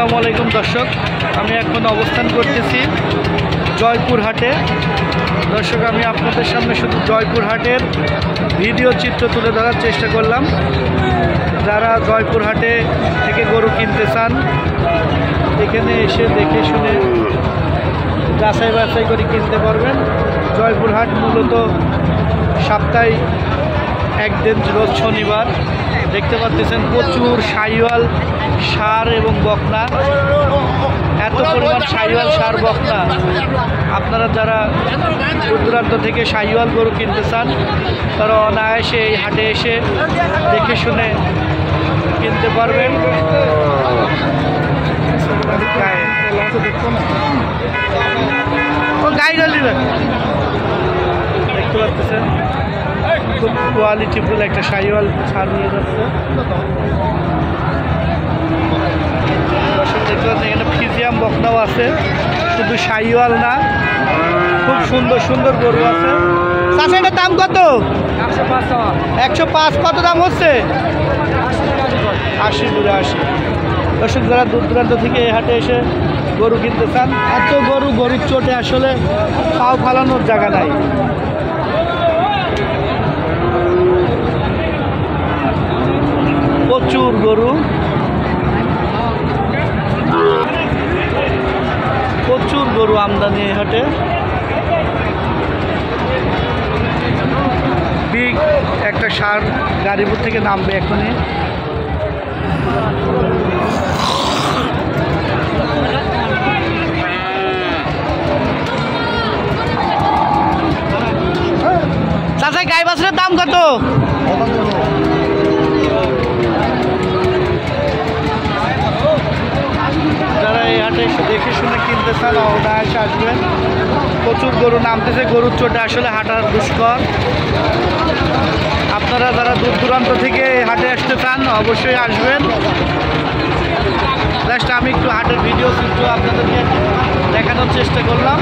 আসসালামু আলাইকুম দর্শক, আমি এখন অবস্থান করতেছি জয়পুর হাটে। দর্শক, আমি আপনাদের সামনে শুধু জয়পুর হাটের ভিডিও চিত্র তুলে ধরার চেষ্টা করলাম। যারা জয়পুর হাটে থেকে গরু কিনতে চান, এখানে এসে দেখে শুনে যাচাই বাছাই করে কিনতে পারবেন। জয়পুর হাট মূলত সপ্তাহে একদিন, রোজ শনিবার। দেখতে পাচ্ছেন প্রচুর শাহিওয়াল ষাঁড় এবং বকনা, এত পরিমাণ শাহিওয়াল ষাঁড় বকনা। আপনারা যারা দূর দূরান্ত থেকে শাহিওয়াল গরু কিনতে চান, তারা অনায়াসে এই হাটে এসে দেখে শুনে কিনতে পারবেন। দেখতে পাচ্ছেন খুব কোয়ালিটিফুল একটা শাহিওয়াল ষাঁড় নিয়ে যাচ্ছে। দর্শক দেখতে পাচ্ছেন এখানে ফ্রিজিয়াম বকনাও আছে, শুধু শাহিওয়াল না, খুব সুন্দর সুন্দর গরু আছে। চাচা, এটার দাম কত? 105। কত দাম হচ্ছে? 80। দর্শক, যারা দূর দূরান্ত থেকে এই হাটে এসে গরু কিনতে চান, এত গরুর চোটে আসলে পাও ফালানোর জায়গা নাই। প্রচুর গরু, প্রচুর গরু আমদানি এই হাটে। বিগ একটা ষাঁড় গাড়িপুর থেকে নামবে এখনই। চাচা, গাই বাছুরের দাম কত? যারা এই হাটে এসে দেখে শুনে কিনতে চান, অনায়াসে আসবেন। প্রচুর গরু নামতেছে, গরুর চোটে আসলে হাঁটার দুষ্কর। আপনারা যারা দূর দূরান্ত থেকে হাটে আসতে চান, অবশ্যই আসবেন। জাস্ট আমি একটু হাটের ভিডিও চিত্র আপনাদেরকে দেখানোর চেষ্টা করলাম।